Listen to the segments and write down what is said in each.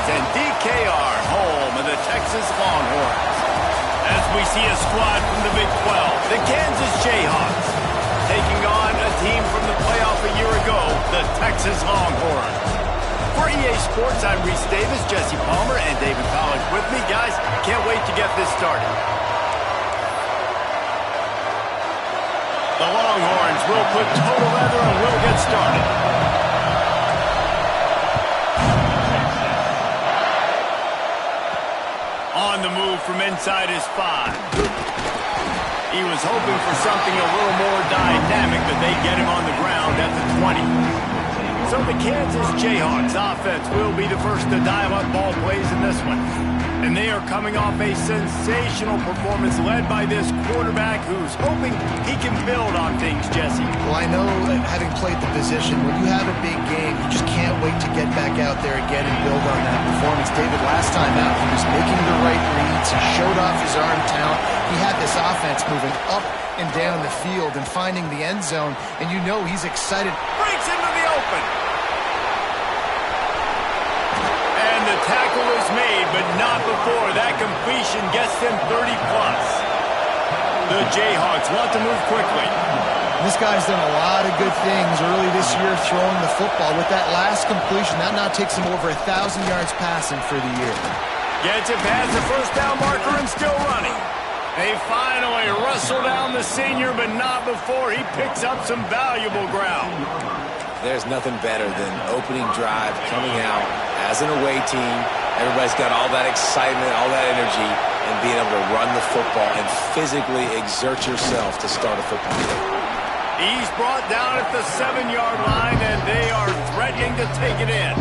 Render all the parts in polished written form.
and DKR, home of the Texas Longhorns. As we see a squad from the Big 12, the Kansas Jayhawks, taking on a team from the playoff a year ago, the Texas Longhorns. For EA Sports, I'm Reese Davis, Jesse Palmer, and David Collins with me. Guys, can't wait to get this started. The Longhorns will put total leather and we'll get started. On the move from inside his 5. He was hoping for something a little more dynamic, but they get him on the ground at the 20. So the Kansas Jayhawks offense will be the first to dial up ball plays in this one. And they are coming off a sensational performance led by this quarterback who's hoping he can build on things, Jesse. Well, I know that having played the position, when you have a big game, you just can't wait to get back out there again and build on that performance. David, last time out, he was making the right reads. He showed off his arm talent. He had this offense moving up and down the field and finding the end zone, and you know he's excited. Breaks into the open. And the tackle is made, but not before that completion gets them 30+. The Jayhawks want to move quickly. This guy's done a lot of good things early this year throwing the football. With that last completion, that now takes him over 1,000 yards passing for the year. Gets it past the first down marker and still running. They finally wrestle down the senior, but not before he picks up some valuable ground. There's nothing better than opening drive, coming out as an away team. Everybody's got all that excitement, all that energy, and being able to run the football and physically exert yourself to start a football game. He's brought down at the 7-yard line, and they are threatening to take it in.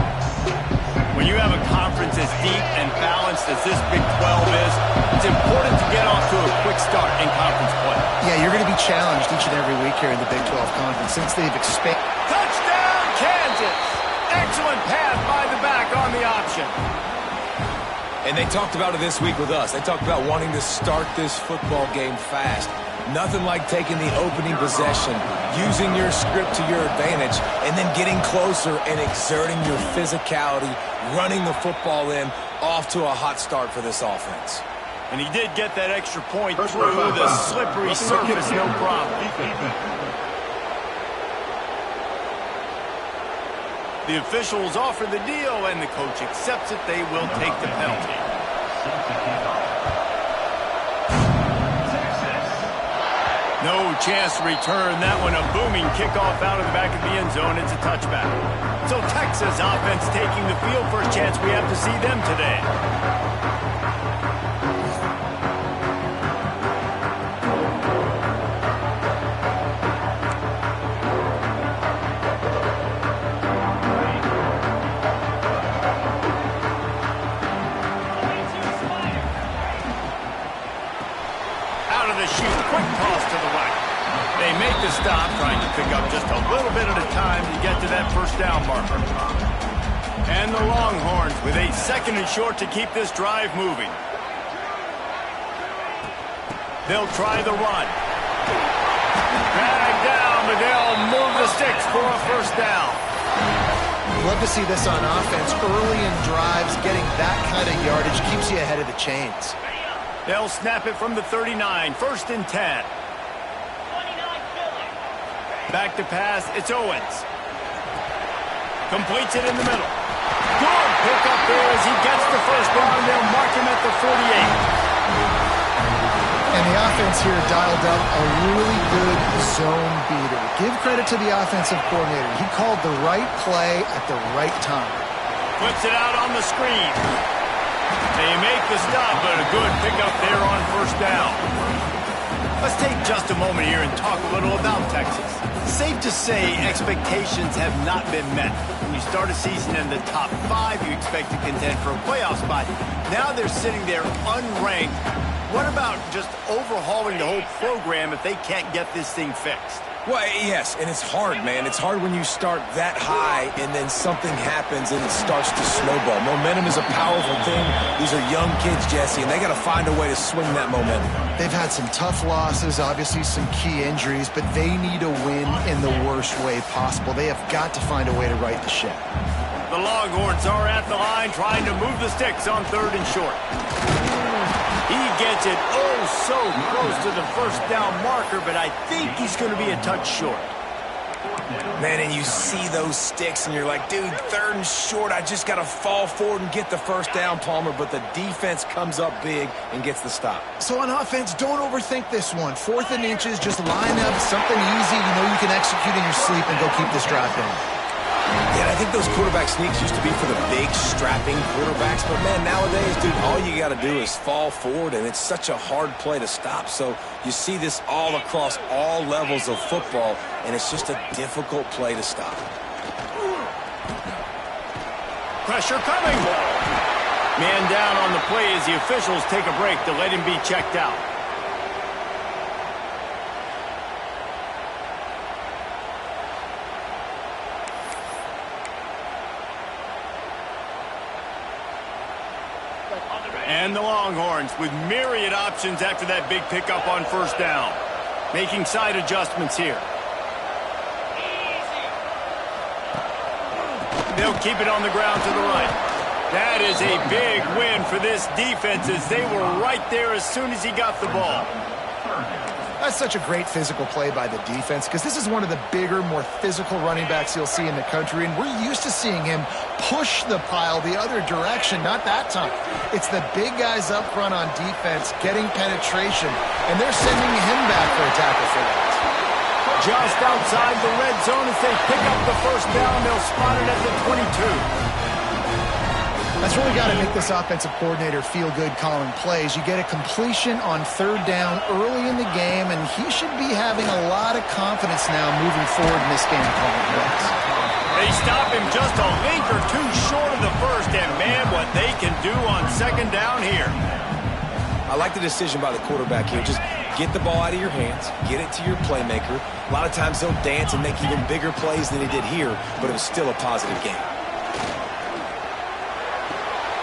When you have a conference as deep and balanced as this Big 12 is, it's important to get off to a quick start in conference play. Yeah, you're going to be challenged each and every week here in the Big 12 Conference since they've expanded. Touchdown, Kansas! Excellent pass by the back on the option. And they talked about it this week with us. They talked about wanting to start this football game fast. Nothing like taking the opening possession, using your script to your advantage, and then getting closer and exerting your physicality, running the football in, off to a hot start for this offense. And he did get that extra point through the slippery surface, no problem. The officials offer the deal, and the coach accepts it. They will take the penalty. No chance to return that one. A booming kickoff out of the back of the end zone. It's a touchback. So Texas offense taking the field. First chance we have to see them today. Out of the chute, quick toss to the right. They make the stop, trying to pick up just a little bit at a time to get to that first down marker. And the Longhorns with a 2nd and short to keep this drive moving. They'll try the run. Drag down, but they'll move the sticks for a first down. Love to see this on offense. Early in drives, getting that kind of yardage keeps you ahead of the chains. They'll snap it from the 39, 1st and 10. Back to pass, it's Owens. Completes it in the middle. Good pickup there as he gets the first down. They'll mark him at the 48. And the offense here dialed up a really good zone beater. Give credit to the offensive coordinator. He called the right play at the right time. Flips it out on the screen. They make the stop, but a good pickup there on first down. Let's take just a moment here and talk a little about Texas. Safe to say expectations have not been met. When you start a season in the top 5, you expect to contend for a playoff spot. Now they're sitting there unranked. What about just overhauling the whole program if they can't get this thing fixed? Well, yes, and it's hard, man. It's hard when you start that high and then something happens and it starts to snowball. Momentum is a powerful thing. These are young kids, Jesse, and they got to find a way to swing that momentum. They've had some tough losses, obviously some key injuries, but they need a win in the worst way possible. They have got to find a way to right the ship. The Longhorns are at the line trying to move the sticks on 3rd and short. He gets it oh so close to the first down marker, but I think he's going to be a touch short. Man, and you see those sticks, and you're like, dude, 3rd and short, I just got to fall forward and get the first down, Palmer, but the defense comes up big and gets the stop. So on offense, don't overthink this one. 4th and inches, just line up something easy you know you can execute in your sleep and go keep this drive going. Yeah, I think those quarterback sneaks used to be for the big, strapping quarterbacks. But, man, nowadays, dude, all you got to do is fall forward, and it's such a hard play to stop. So you see this all across all levels of football, and it's just a difficult play to stop. Pressure coming. Man down on the play as the officials take a break to let him be checked out. And the Longhorns with myriad options after that big pickup on 1st down. Making side adjustments here. They'll keep it on the ground to the right. That is a big win for this defense as they were right there as soon as he got the ball. That's such a great physical play by the defense because this is one of the bigger, more physical running backs you'll see in the country, and we're used to seeing him push the pile the other direction. Not that time. It's the big guys up front on defense getting penetration, and they're sending him back for a tackle for that. Just outside the red zone as they pick up the first down. They'll spot it at the 22. That's really got to make this offensive coordinator feel good calling plays. You get a completion on 3rd down early in the game, and he should be having a lot of confidence now moving forward in this game calling plays. They stop him just a link or two short of the first, and man, what they can do on 2nd down here. I like the decision by the quarterback here. Just get the ball out of your hands, get it to your playmaker. A lot of times they'll dance and make even bigger plays than he did here, but it was still a positive game.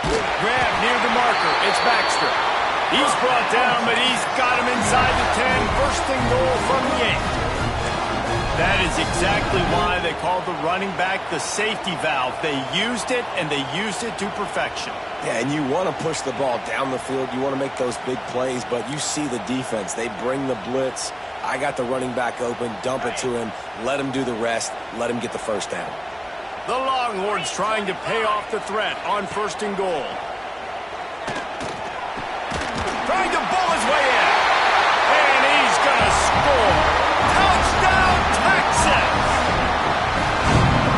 Grab near the marker. It's Baxter. He's brought down, but he's got him inside the 10. 1st and goal from the 8. That is exactly why they called the running back the safety valve. They used it, and they used it to perfection. Yeah, and you want to push the ball down the field. You want to make those big plays, but you see the defense. They bring the blitz. I got the running back open, dump it to him, let him do the rest, let him get the first down. The Longhorns trying to pay off the threat on 1st and goal. Trying to bull his way in. And he's going to score. Touchdown, Texas!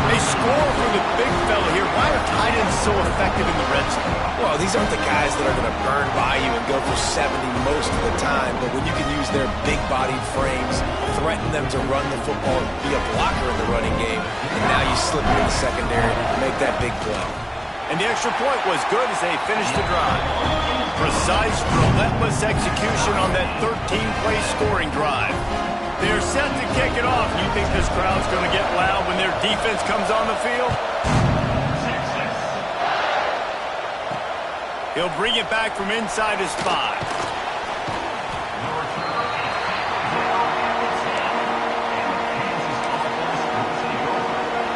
They score for the big fella here. Why are tight ends so effective in the red zone? Well, these aren't the guys that are going to burn by you and go for 70 most of the time, but when you can use their big-bodied frames, threaten them to run the football and be a blocker in the running game, and now you slip into the secondary and make that big play. And the extra point was good as they finished the drive. Precise, relentless execution on that 13-play scoring drive. They're set to kick it off. You think this crowd's going to get loud when their defense comes on the field? He'll bring it back from inside his 5.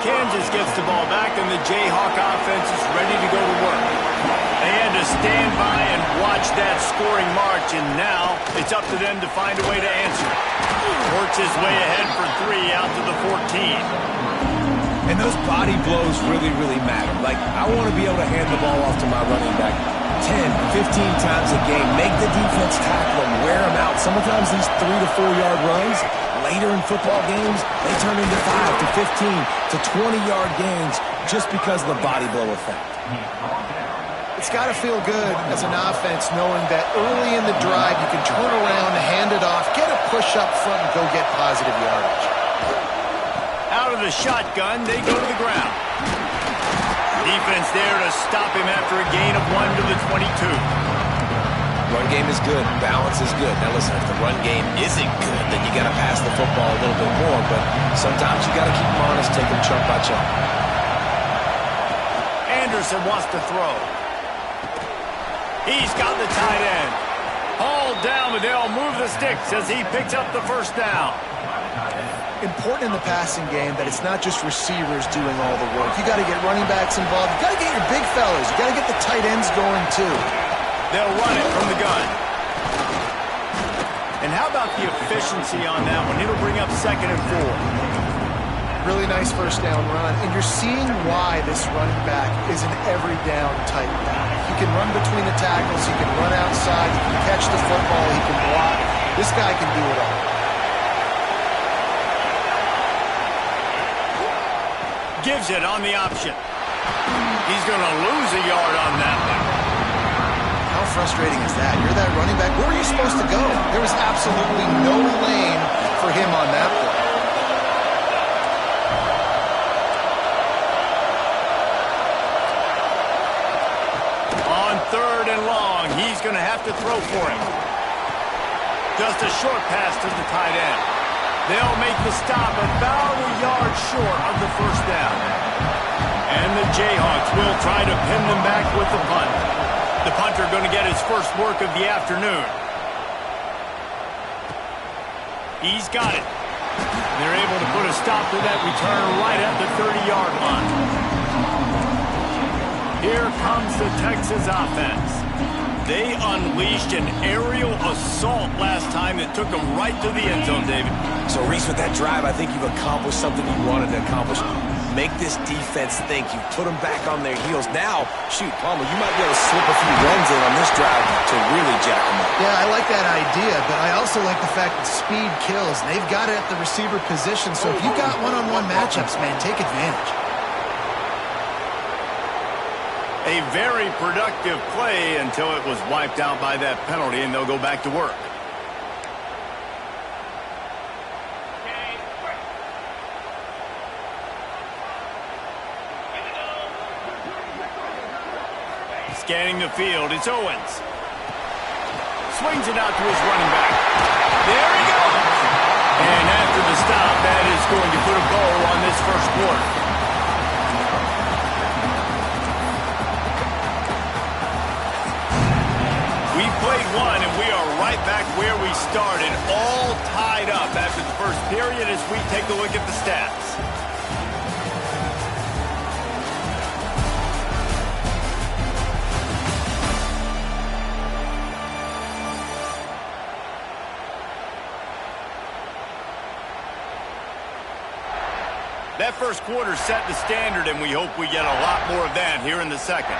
Kansas gets the ball back, and the Jayhawk offense is ready to go to work. They had to stand by and watch that scoring march, and now it's up to them to find a way to answer it. Works his way ahead for 3 out to the 14. And those body blows really, really matter. Like, I want to be able to hand the ball off to my running back 10, 15 times a game. Make the defense tackle them, wear them out. Sometimes these 3 to 4 yard runs, later in football games, they turn into 5 to 15 to 20-yard gains just because of the body blow effect. It's got to feel good as an offense knowing that early in the drive you can turn around, hand it off, get a push up front, and go get positive yardage. Out of the shotgun, they go to the ground. Defense there to stop him after a gain of 1 to the 22. Run game is good. Balance is good. Now listen, if the run game isn't good, then you got to pass the football a little bit more. But sometimes you got to keep them honest, take them chunk by chunk. Anderson wants to throw. He's got the tight end. Hauled down, but they'll move the sticks as he picks up the first down. important in the passing game that it's not just receivers doing all the work. You got to get running backs involved. You got to get your big fellas. You got to get the tight ends going too. They'll run it from the gun. And how about the efficiency on that one? It'll bring up 2nd and 4. Really nice first down run. And you're seeing why this running back is an every down type back. He can run between the tackles. He can run outside. He can catch the football. He can block. This guy can do it all. Gives it on the option. He's going to lose a yard on that one. How frustrating is that? You're that running back. Where were you supposed to go? There was absolutely no lane for him on that play. On 3rd and long, he's going to have to throw for it. Just a short pass to the tight end. They'll make the stop about a yard short of the first down. And the Jayhawks will try to pin them back with the punt. The punter going to get his first work of the afternoon. He's got it. They're able to put a stop to that return right at the 30-yard line. Here comes the Texas offense. They unleashed an aerial assault last time that took them right to the end zone, David. So, Reese, with that drive, I think you've accomplished something you wanted to accomplish. Make this defense think. You put them back on their heels. Now, shoot, Palmer, you might be able to slip a few runs in on this drive to really jack them up. Yeah, I like that idea, but I also like the fact that speed kills. They've got it at the receiver position, so if you got one-on-one matchups, man, take advantage. A very productive play until it was wiped out by that penalty, and they'll go back to work. Scanning the field, it's Owens. Swings it out to his running back. There he goes! And after the stop, that is going to put a bow on this first quarter. We played one, and we are right back where we started, all tied up after the first period as we take a look at the stats. That first quarter set the standard, and we hope we get a lot more of that here in the second.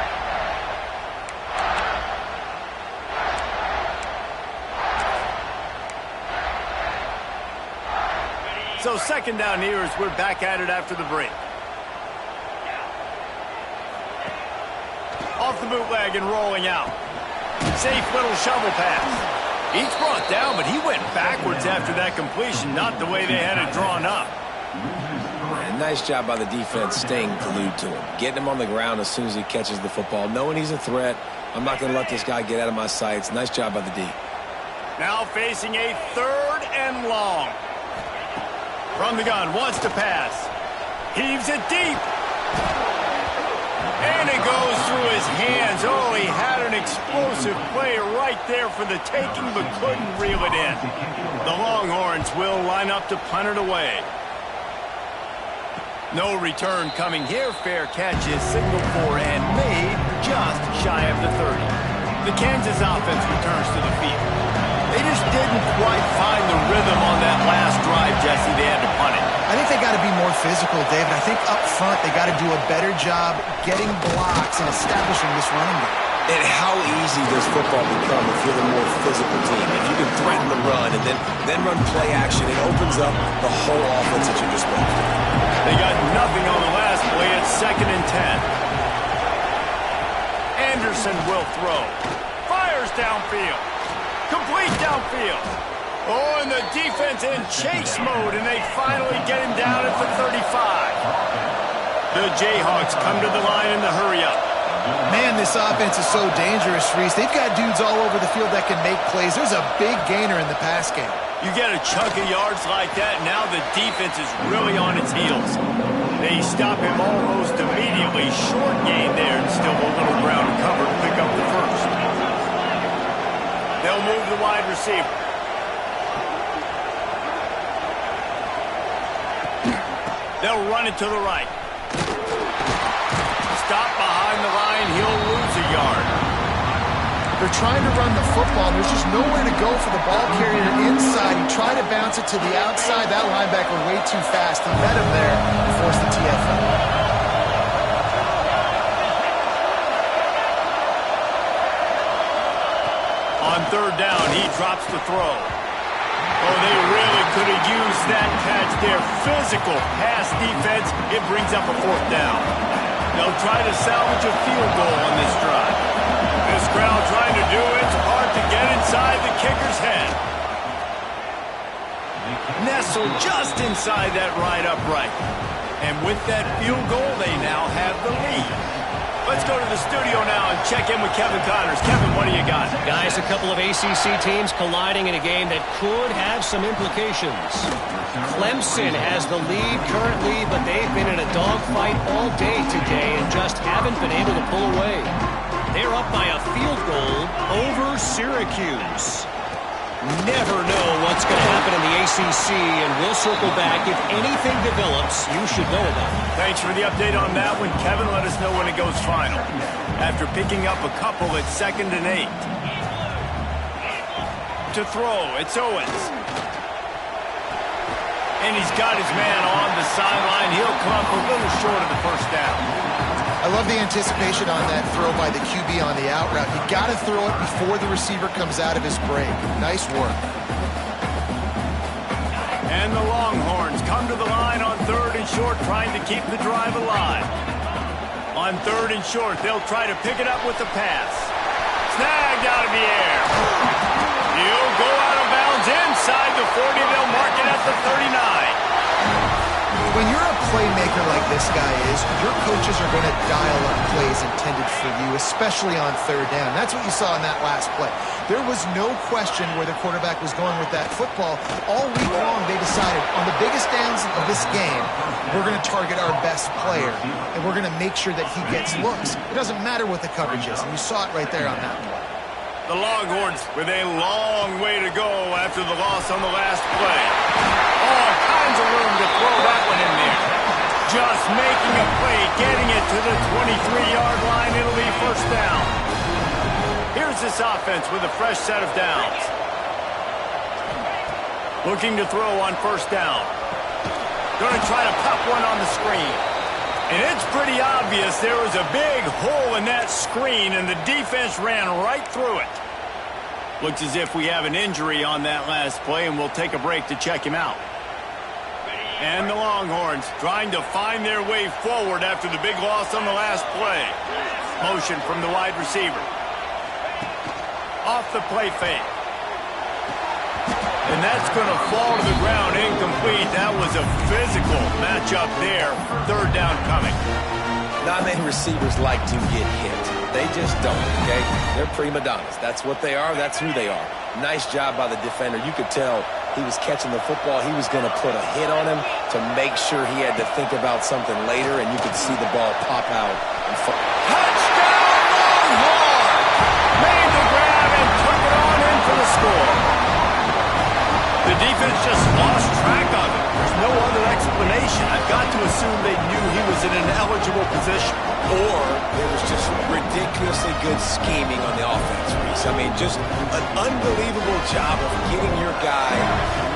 So second down here as we're back at it after the break. Off the bootleg and rolling out. Safe little shovel pass. Each brought down, but he went backwards after that completion, not the way they had it drawn up. Nice job by the defense staying glued to him. Getting him on the ground as soon as he catches the football. Knowing he's a threat. I'm not going to let this guy get out of my sights. Nice job by the D. Now facing a 3rd and long. From the gun, wants to pass. Heaves it deep. And it goes through his hands. Oh, he had an explosive play right there for the taking, but couldn't reel it in. The Longhorns will line up to punt it away. No return coming here. Fair catch is signaled for and made just shy of the 30. The Kansas offense returns to the field. They just didn't quite find the rhythm on that last drive, Jesse. They had to punt it. I think they got to be more physical, David. I think up front they got to do a better job getting blocks and establishing this running game. And how easy does football become if you're the more physical team? If you can threaten the run and then run play action, it opens up the whole offense at your disposal. They got nothing on the last play. It's 2nd and 10. Anderson will throw. Fires downfield. Complete downfield. Oh, and the defense in chase mode, and they finally get him down at the 35. The Jayhawks come to the line in the hurry-up. Man, this offense is so dangerous, Reese. They've got dudes all over the field that can make plays. There's a big gainer in the pass game. You get a chunk of yards like that, now the defense is really on its heels. They stop him almost immediately. Short gain there, and still a little ground to cover to pick up the first. They'll move the wide receiver. They'll run it to the right. Stop behind the line. He'll lose a yard. They're trying to run the football. There's just nowhere to go for the ball carrier inside. He tried to bounce it to the outside. That linebacker way too fast. He met him there and forced the TFL. On third down, he drops the throw. Oh, they really could have used that catch there. Physical pass defense. It brings up a fourth down. They'll try to salvage a field goal on this drive. This crowd trying to do its part to get inside the kicker's head. Nestled just inside that right upright. And with that field goal, they now have the lead. Let's go to the studio now and check in with Kevin Connors. Kevin, what do you got? Guys, a couple of ACC teams colliding in a game that could have some implications. Clemson has the lead currently, but they've been in a dogfight all day today and just haven't been able to pull away. They're up by a field goal over Syracuse. Never know what's going to happen in the ACC, and we'll circle back. If anything develops, you should know about it. Thanks for the update on that one. Kevin, let us know when it goes final. After picking up a couple at 2nd and 8. To throw, it's Owens. And he's got his man on the sideline. He'll come up a little short of the first down. I love the anticipation on that throw by the QB on the out route. You got to throw it before the receiver comes out of his break. Nice work. And the Longhorns come to the line on 3rd and short, trying to keep the drive alive. On 3rd and short, they'll try to pick it up with the pass. Snagged out of the air. He'll go out of bounds inside the 40. They'll mark it at the 39. When you're a playmaker like this guy is, your coaches are going to dial up plays intended for you, especially on 3rd down. That's what you saw in that last play. There was no question where the quarterback was going with that football. All week long, they decided on the biggest downs of this game, we're going to target our best player, and we're going to make sure that he gets looks. It doesn't matter what the coverage is, and you saw it right there on that play. The Longhorns with a long way to go after the loss on the last play. All kinds of room to throw that one in there. Just making a play, getting it to the 23-yard line. It'll be first down. Here's this offense with a fresh set of downs. Looking to throw on first down. Going to try to pop one on the screen. And it's pretty obvious there was a big hole in that screen, and the defense ran right through it. Looks as if we have an injury on that last play, and we'll take a break to check him out. And the Longhorns trying to find their way forward after the big loss on the last play. Motion from the wide receiver. Off the play fake. And that's going to fall to the ground incomplete. That was a physical matchup there. 3rd down coming. Not many receivers like to get hit. They just don't, okay? They're prima donnas. That's what they are. That's who they are. Nice job by the defender. You could tell he was catching the football. He was going to put a hit on him to make sure he had to think about something later, and you could see the ball pop out. Touchdown, Longhorn! Made the grab and took it on in for the score. The defense just lost track of it. There's no other explanation. I've got to assume they knew he was in an eligible position. Or it was just ridiculously good scheming on the offense, Reese. I mean, just an unbelievable job of getting your guy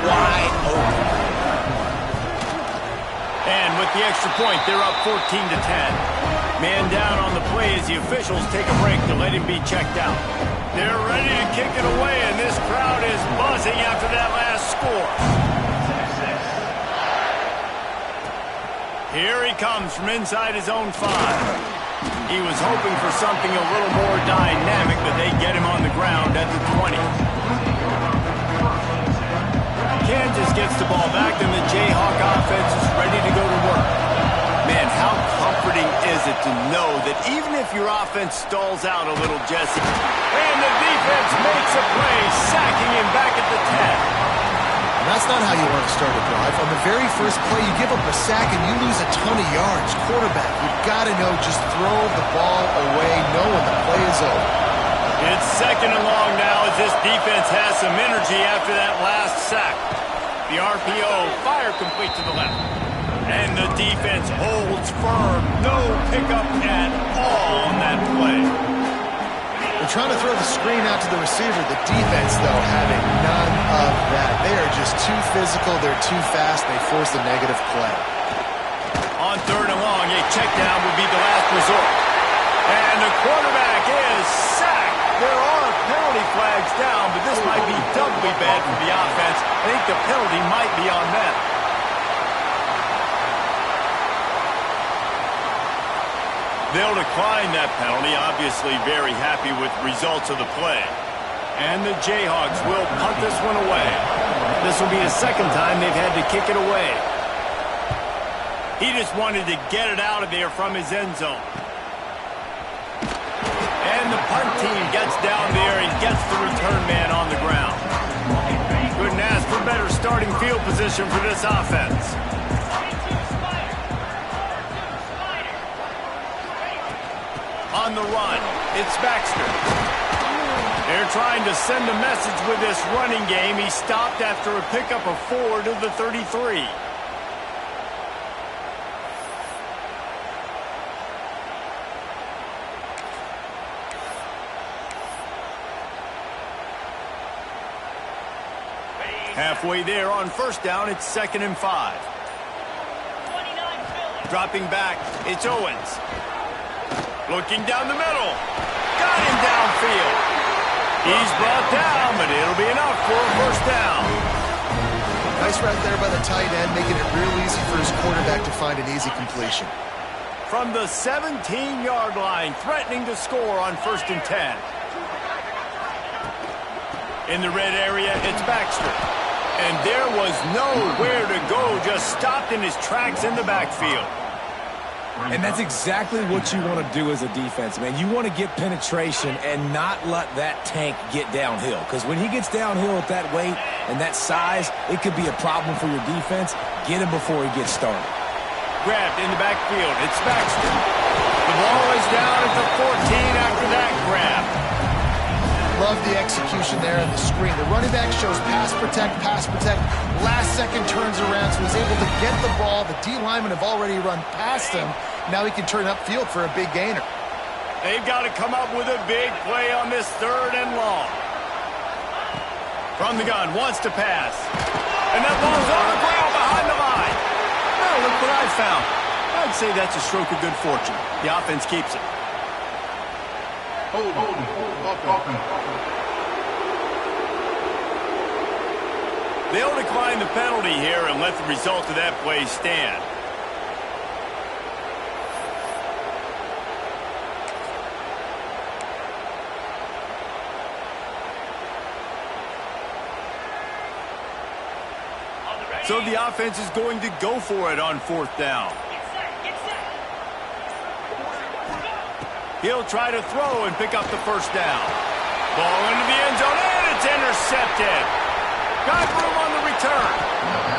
wide open. And with the extra point, they're up 14-10. Man down on the play as the officials take a break to let him be checked out. They're ready to kick it away, and this crowd is buzzing after that last score. Here he comes from inside his own 5. He was hoping for something a little more dynamic, but they get him on the ground at the 20. Kansas gets the ball back, and the Jayhawk offense is ready to go to work. Man, how comforting is it to know that even if your offense stalls out a little, Jesse, and the defense makes a play, sacking him back at the 10. And that's not how you want to start a drive. On the very first play, you give up a sack and you lose a ton of yards. Quarterback, you've got to know, just throw the ball away, knowing the play is over. It's 2nd and long now as this defense has some energy after that last sack. The RPO, fire complete to the left. And the defense holds firm. No pickup at all on that play. They're trying to throw the screen out to the receiver. The defense, though, having none of that. They are just too physical. They're too fast. They force a negative play. On 3rd and long, a check down would be the last resort. And the quarterback is sacked. There are penalty flags down, but this might be doubly bad for the offense. I think the penalty might be on them. They'll decline that penalty, obviously very happy with the results of the play. And the Jayhawks will punt this one away. This will be the second time they've had to kick it away. He just wanted to get it out of there from his end zone. And the punt team gets down there and gets the return man on the ground. Couldn't ask for better starting field position for this offense. On the run, it's Baxter. They're trying to send a message with this running game. He stopped after a pickup of 4 to the 33. Halfway there on 1st down, it's 2nd and 5. Dropping back, it's Owens. Looking down the middle. Got him downfield. He's brought down, but it'll be enough for a 1st down. Nice right there by the tight end, making it real easy for his quarterback to find an easy completion. From the 17-yard line, threatening to score on 1st and 10. In the red area, it's Baxter. And there was nowhere to go, just stopped in his tracks in the backfield. And that's exactly what you want to do as a defense, man. You want to get penetration and not let that tank get downhill. Because when he gets downhill at that weight and that size, it could be a problem for your defense. Get him before he gets started. Grabbed in the backfield. It's Baxter. The ball is down at the 14 after that grab. Love the execution there on the screen. The running back shows pass protect. Last second turns around, so he's able to get the ball. The D linemen have already run past him. Now he can turn upfield for a big gainer. They've got to come up with a big play on this 3rd and long. From the gun, wants to pass. And that ball's on the ground behind the line. Now look what I found. I'd say that's a stroke of good fortune. The offense keeps it. They'll decline the penalty here and let the result of that play stand. So the offense is going to go for it on 4th down. He'll try to throw and pick up the 1st down. Ball into the end zone, and it's intercepted. Got room on the return.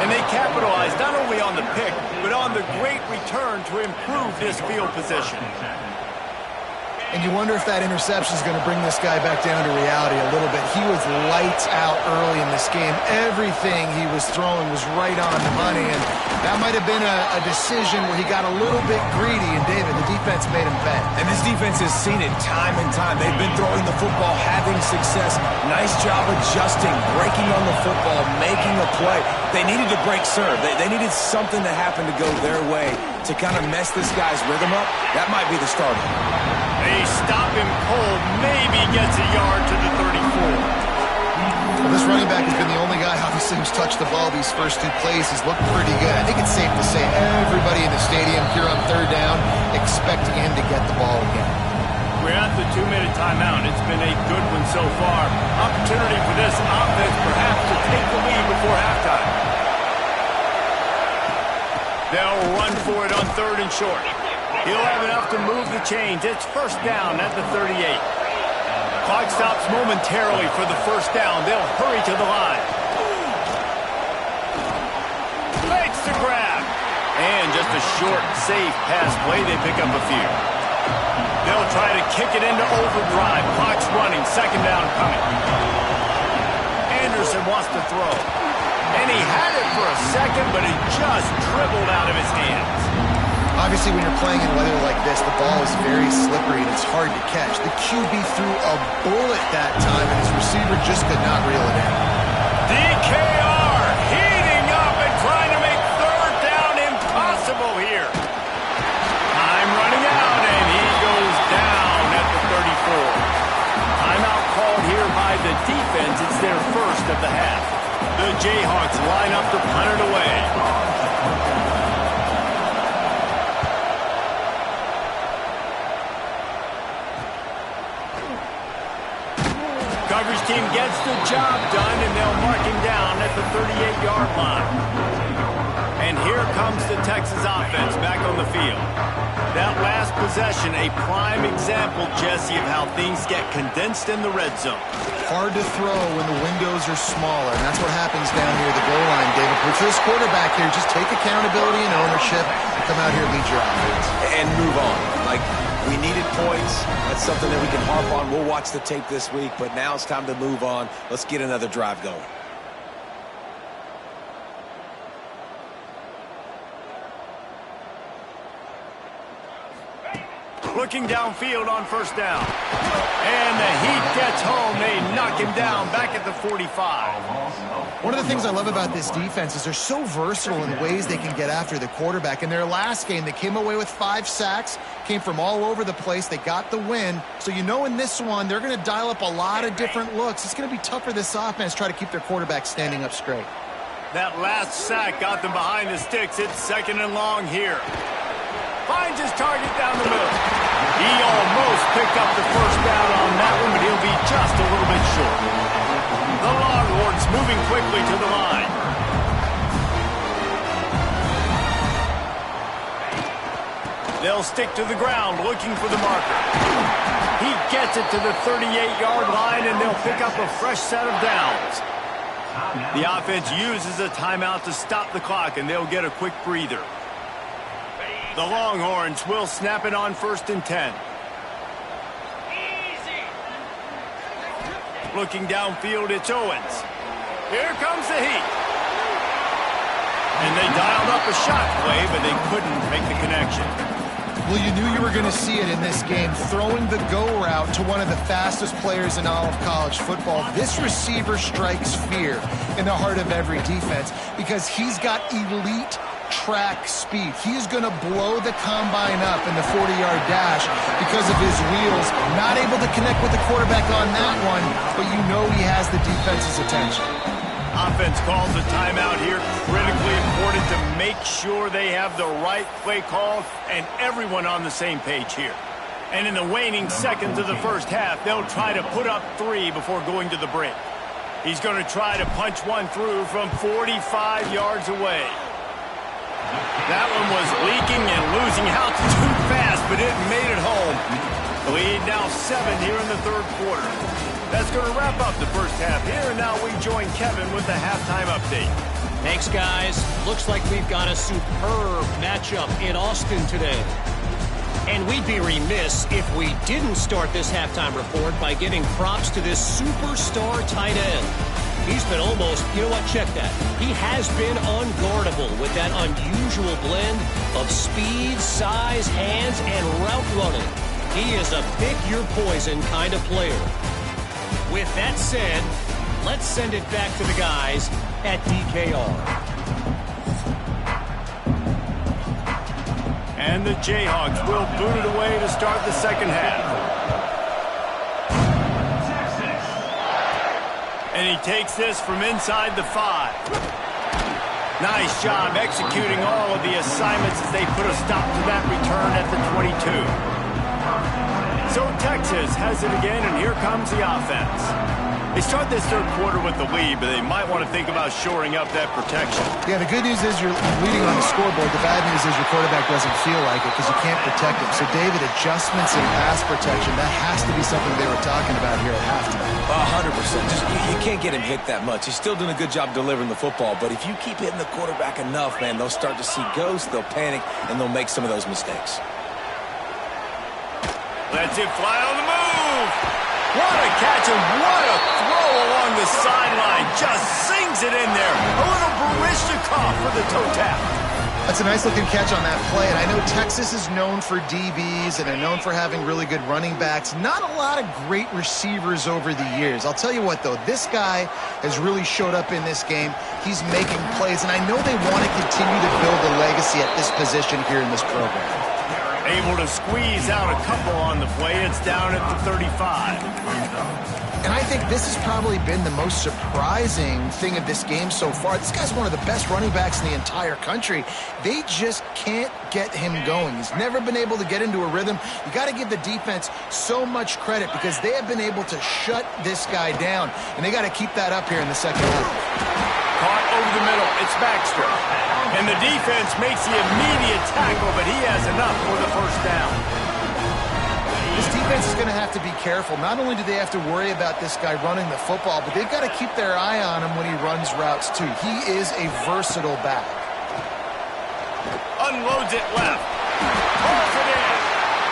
And they capitalized not only on the pick, but on the great return to improve this field position. And you wonder if that interception is going to bring this guy back down to reality a little bit. He was lights out early in this game. Everything he was throwing was right on the money, and that might have been a decision where he got a little bit greedy, and David, the defense made him bend. And this defense has seen it time and time. They've been throwing the football, having success. Nice job adjusting, breaking on the football, making a play. They needed to break serve. They needed something to happen to go their way to kind of mess this guy's rhythm up. That might be the starter. They stop him cold, maybe gets a yard to the 34. Well, this running back has been the only guy, obviously, who's touched the ball these first 2 plays. He's looked pretty good. I think it's safe to say everybody in the stadium here on 3rd down expecting him to get the ball again. We're at the 2-minute timeout. It's been a good one so far. Opportunity for this offense perhaps to take the lead before halftime. They'll run for it on 3rd and short. He'll have enough to move the chains. It's 1st down at the 38. Clock stops momentarily for the 1st down. They'll hurry to the line. Makes the grab. And just a short, safe pass play. They pick up a few. They'll try to kick it into overdrive. Clock's running. 2nd down coming. Anderson wants to throw. And he had it for a second, but it just dribbled out of his hands. Obviously, when you're playing in weather like this, the ball is very slippery and it's hard to catch. The QB threw a bullet that time, and his receiver just could not reel it in. DKR heating up and trying to make third down impossible here. Time running out, and he goes down at the 34. Timeout called here by the defense. It's their first of the half. The Jayhawks line up to punt it away. Coverage team gets the job done, and they'll mark him down at the 38-yard line. And here comes the Texas offense back on the field. That last possession, a prime example, Jesse, of how things get condensed in the red zone. Hard to throw when the windows are smaller, and that's what happens down here at the goal line, David. But for this quarterback here, just take accountability and ownership, come out here and lead your offense. And move on. Like, we needed points. That's something that we can harp on. We'll watch the tape this week, but now it's time to move on. Let's get another drive going. Looking downfield on first down. And the heat gets home. They knock him down back at the 45. One of the things I love about this defense is they're so versatile in ways they can get after the quarterback. In their last game, they came away with 5 sacks, came from all over the place. They got the win. So you know in this one, they're going to dial up a lot of different looks. It's going to be tough for this offense to try to keep their quarterback standing up straight. That last sack got them behind the sticks. It's 2nd and long here. Finds his target down the middle. He almost picked up the first down on that one, but he'll be just a little bit short. The Longhorns moving quickly to the line. They'll stick to the ground looking for the marker. He gets it to the 38-yard line, and they'll pick up a fresh set of downs. The offense uses a timeout to stop the clock, and they'll get a quick breather. The Longhorns will snap it on 1st and 10. Looking downfield, it's Owens. Here comes the heat. And they dialed up a shot play, but they couldn't make the connection. Well, you knew you were going to see it in this game, throwing the go route to one of the fastest players in all of college football. This receiver strikes fear in the heart of every defense because he's got elite track speed. He's going to blow the combine up in the 40-yard dash because of his wheels. Not able to connect with the quarterback on that one, but you know he has the defense's attention. Offense calls a timeout here. Critically important to make sure they have the right play call and everyone on the same page here. And in the waning seconds of the first half, they'll try to put up 3 before going to the break. He's going to try to punch one through from 45 yards away. That one was leaking and losing out too fast, but it made it home. The lead now 7 here in the 3rd quarter. That's going to wrap up the first half here, and now we join Kevin with the halftime update. Thanks, guys. Looks like we've got a superb matchup in Austin today. And we'd be remiss if we didn't start this halftime report by giving props to this superstar tight end. He's been almost, you know what, check that. He has been unguardable with that unusual blend of speed, size, hands, and route running. He is a pick-your-poison kind of player. With that said, let's send it back to the guys at DKR. And the Jayhawks will boot it away to start the second half. And he takes this from inside the 5. Nice job executing all of the assignments as they put a stop to that return at the 22. So Texas has it again, and here comes the offense. They start this 3rd quarter with the lead, but they might want to think about shoring up that protection. Yeah, the good news is you're leading on the scoreboard. The bad news is your quarterback doesn't feel like it because you can't protect him. So, David, adjustments in pass protection, that has to be something they were talking about here at halftime. 100%. You can't get him hit that much. He's still doing a good job delivering the football, but if you keep hitting the quarterback enough, man, they'll start to see ghosts, they'll panic, and they'll make some of those mistakes. Lets it fly on the move. What a catch and what a throw along the sideline. Just sinks digs it in there. A little Barishnikov for the toe tap. That's a nice-looking catch on that play, and I know Texas is known for DBs, and they're known for having really good running backs. Not a lot of great receivers over the years. I'll tell you what, though, this guy has really showed up in this game. He's making plays, and I know they want to continue to build a legacy at this position here in this program. Able to squeeze out a couple on the play. It's down at the 35. And I think this has probably been the most surprising thing of this game so far. This guy's one of the best running backs in the entire country. They just can't get him going. He's never been able to get into a rhythm. You got to give the defense so much credit because they have been able to shut this guy down, and they got to keep that up here in the second half. Caught over the middle. It's Baxter. And the defense makes the immediate tackle, but he has enough for the first down. This defense is going to have to be careful. Not only do they have to worry about this guy running the football, but they've got to keep their eye on him when he runs routes, too. He is a versatile back. Unloads it left. Pulls it in.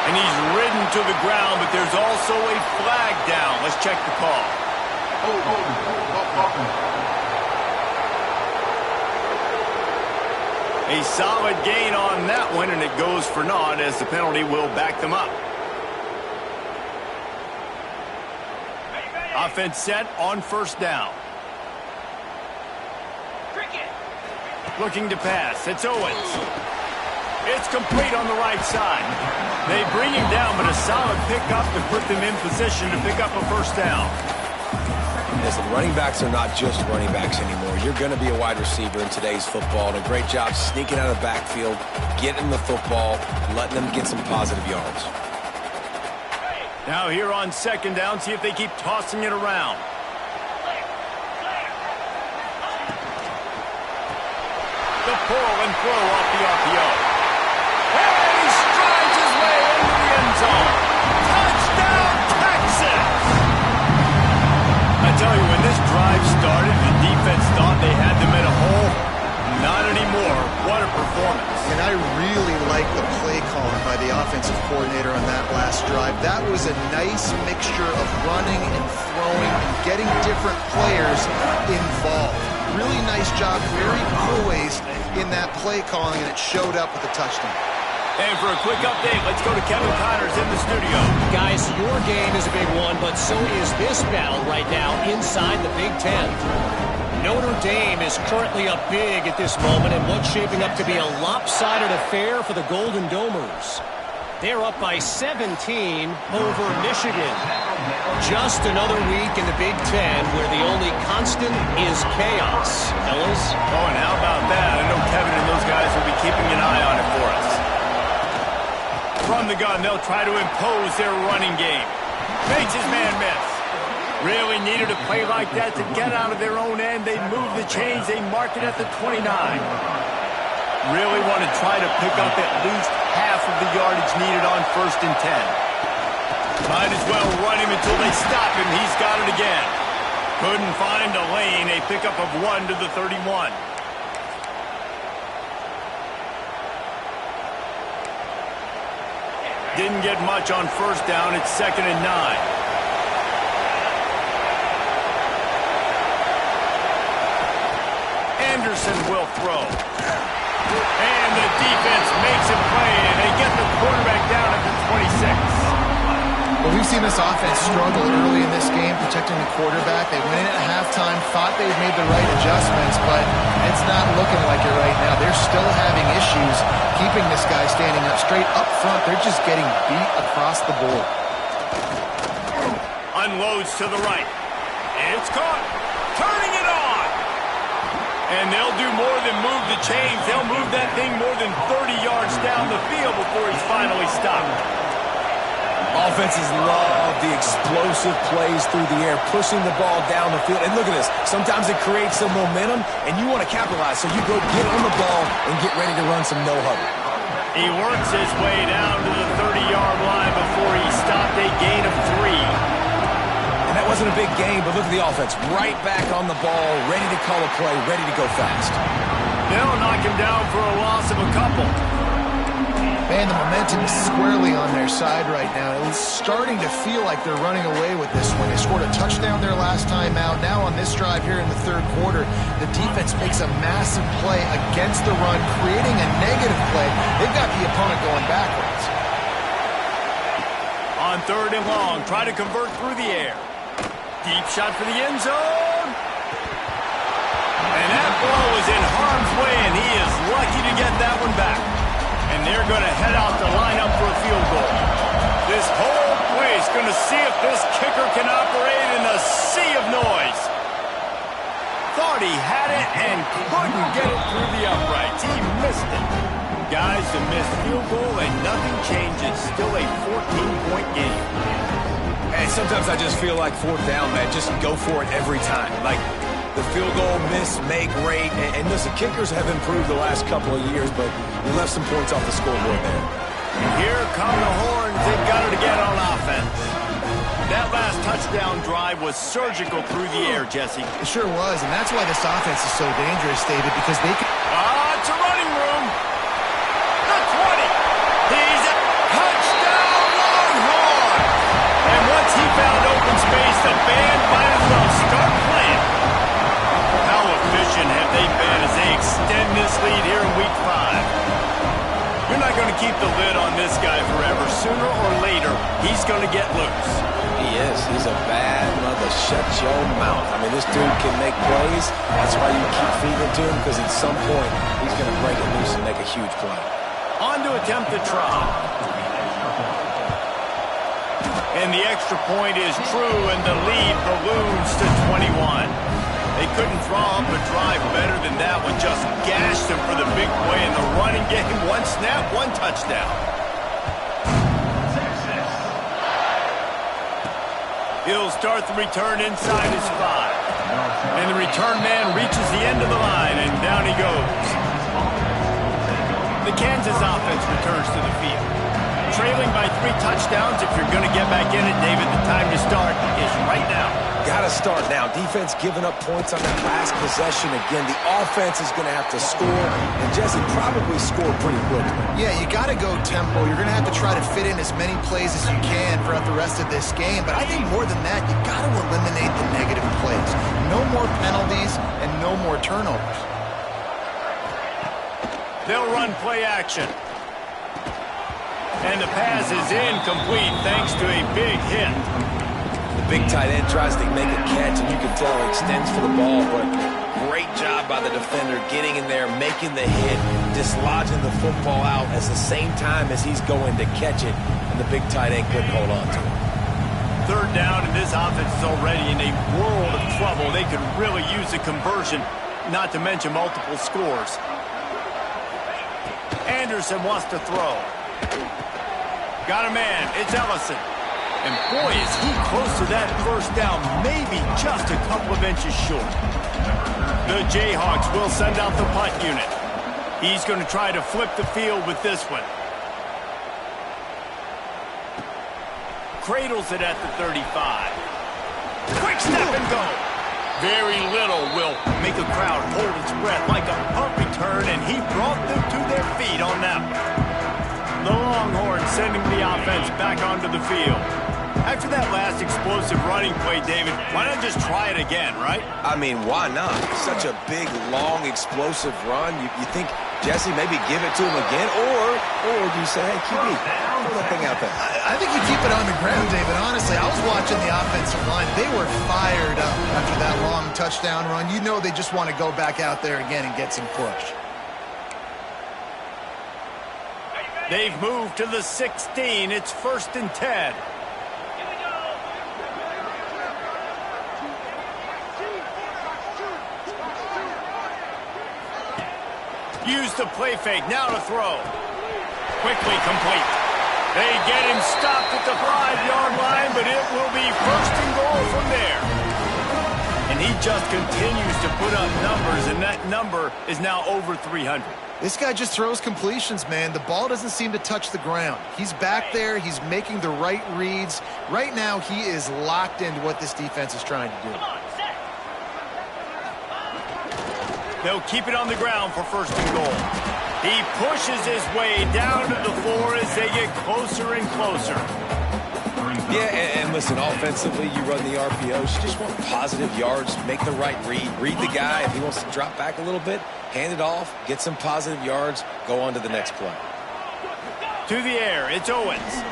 And he's ridden to the ground, but there's also a flag down. Let's check the call. A solid gain on that one, and it goes for naught as the penalty will back them up. Offense set on first down. Looking to pass. It's Owens. It's complete on the right side. They bring him down, but a solid pickup to put them in position to pick up a first down. Listen, running backs are not just running backs anymore. You're going to be a wide receiver in today's football. And a great job sneaking out of the backfield, getting the football, letting them get some positive yards. Now here on second down, see if they keep tossing it around. The pull and throw off the RPO. And he strides his way into the end zone. Touchdown, Texas! I tell you, when this drive started, the defense thought they had them in a hole. Not anymore. What a performance. And I really like the play calling by the offensive coordinator on that last drive. That was a nice mixture of running and throwing and getting different players involved. Really nice job, very poised in that play calling, and it showed up with a touchdown. And for a quick update, let's go to Kevin Connors in the studio. Guys, your game is a big one, but so is this battle right now inside the Big Ten. Notre Dame is currently up big at this moment in what's shaping up to be a lopsided affair for the Golden Domers. They're up by 17 over Michigan. Just another week in the Big Ten where the only constant is chaos. Fellas? Oh, and how about that? I know Kevin and those guys will be keeping an eye on it for us. From the gun, they'll try to impose their running game. Makes his man miss. Really needed a play like that to get out of their own end. They move the chains. They mark it at the 29. Really want to try to pick up at least half of the yardage needed on 1st and 10. Might as well run him until they stop him. He's got it again. Couldn't find a lane. A pickup of 1 to the 31. Didn't get much on first down. It's 2nd and 9. Anderson will throw. And the defense makes a play, and they get the quarterback down at the 26. Well, we've seen this offense struggle early in this game, protecting the quarterback. They went in at halftime, thought they'd made the right adjustments, but it's not looking like it right now. They're still having issues keeping this guy standing up straight up front. They're just getting beat across the board. Unloads to the right. It's caught. Turning it on. And they'll do more than move the chains. They'll move that thing more than 30 yards down the field before he's finally stopped. Offenses love the explosive plays through the air, pushing the ball down the field. And look at this. Sometimes it creates some momentum, and you want to capitalize. So you go get on the ball and get ready to run some no-huddle. He works his way down to the 30-yard line before he stopped a gain of 3. And that wasn't a big game, but look at the offense. Right back on the ball, ready to call a play, ready to go fast. They'll knock him down for a loss of a couple. Man, the momentum is squarely on their side right now. It's starting to feel like they're running away with this one. They scored a touchdown their last time out. Now on this drive here in the third quarter, the defense makes a massive play against the run, creating a negative play. They've got the opponent going backwards. On third and long, try to convert through the air. Deep shot for the end zone. And that ball was in harm's way, and he is lucky to get that one back. And they're going to head out to line up for a field goal. This whole place going to see if this kicker can operate in a sea of noise. Thought he had it and couldn't get it through the uprights. He missed it. Guys, a missed field goal and nothing changes. Still a 14-point game. And sometimes I just feel like fourth down, man. Just go for it every time. Like, the field goal, miss, make, rate. And listen, kickers have improved the last couple of years, but we left some points off the scoreboard there. And here come the horns. They've got it again on offense. That last touchdown drive was surgical through the air, Jesse. It sure was, and that's why this offense is so dangerous, David, because they can... It's a running room. The 20. He's a touchdown, Longhorn. And once he found open space, the band might as well start playing. How efficient have they been as they extend this lead here in Week 5? You're not going to keep the lid on this guy forever. Sooner or later, he's going to get loose. He is. He's a bad mother. Shut your mouth. I mean, this dude can make plays. That's why you keep feeding it to him, because at some point, he's going to break it loose and make a huge play. On to attempt the try. And the extra point is true, and the lead balloons to 21. They couldn't draw up a drive better than that one. Just gashed him for the big play in the running game. One snap, one touchdown. He'll start the return inside his 5. And the return man reaches the end of the line, and down he goes. The Kansas offense returns to the field. Trailing by 3 touchdowns. If you're going to get back in it, David, the time to start is right now. Got to start now. Defense giving up points on that last possession. Again, the offense is going to have to score, and Jesse probably scored pretty quickly. Yeah, you got to go tempo. You're going to have to try to fit in as many plays as you can throughout the rest of this game. But I think more than that, you got to eliminate the negative plays. No more penalties and no more turnovers. They'll run play action. And the pass is incomplete thanks to a big hit. The big tight end tries to make a catch, and you can tell he extends for the ball, but great job by the defender getting in there, making the hit, dislodging the football out at the same time as he's going to catch it, and the big tight end couldn't hold on to it. Third down, and this offense is already in a world of trouble. They could really use a conversion, not to mention multiple scores. Anderson wants to throw. Got a man. It's Ellison. And boy, is he close to that first down, maybe just a couple of inches short. The Jayhawks will send out the punt unit. He's going to try to flip the field with this one. Cradles it at the 35. Quick step and go. Very little will make a crowd hold its breath like a punt return, and he brought them to their feet on that one. The Longhorns sending the offense back onto the field. After that last explosive running play, David, why not just try it again, right? I mean, why not? Such a big, long, explosive run. You think, Jesse, maybe give it to him again? Or do you say, hey, QB, throw that thing out there? I think you keep it on the ground, David. Honestly, I was watching the offensive line. They were fired up after that long touchdown run. You know they just want to go back out there again and get some push. They've moved to the 16. It's 1st and 10. Use the play fake. Now to throw. Quickly complete. They get him stopped at the 5-yard line, but it will be 1st and goal from there. And he just continues to put up numbers, and that number is now over 300. This guy just throws completions, man. The ball doesn't seem to touch the ground. He's back there. He's making the right reads. Right now, he is locked into what this defense is trying to do. They'll keep it on the ground for 1st and goal. He pushes his way down to the floor as they get closer and closer. Yeah, and listen, offensively, you run the RPOs. You just want positive yards, make the right read the guy. If he wants to drop back a little bit, hand it off, get some positive yards, go on to the next play. To the air, it's Owens.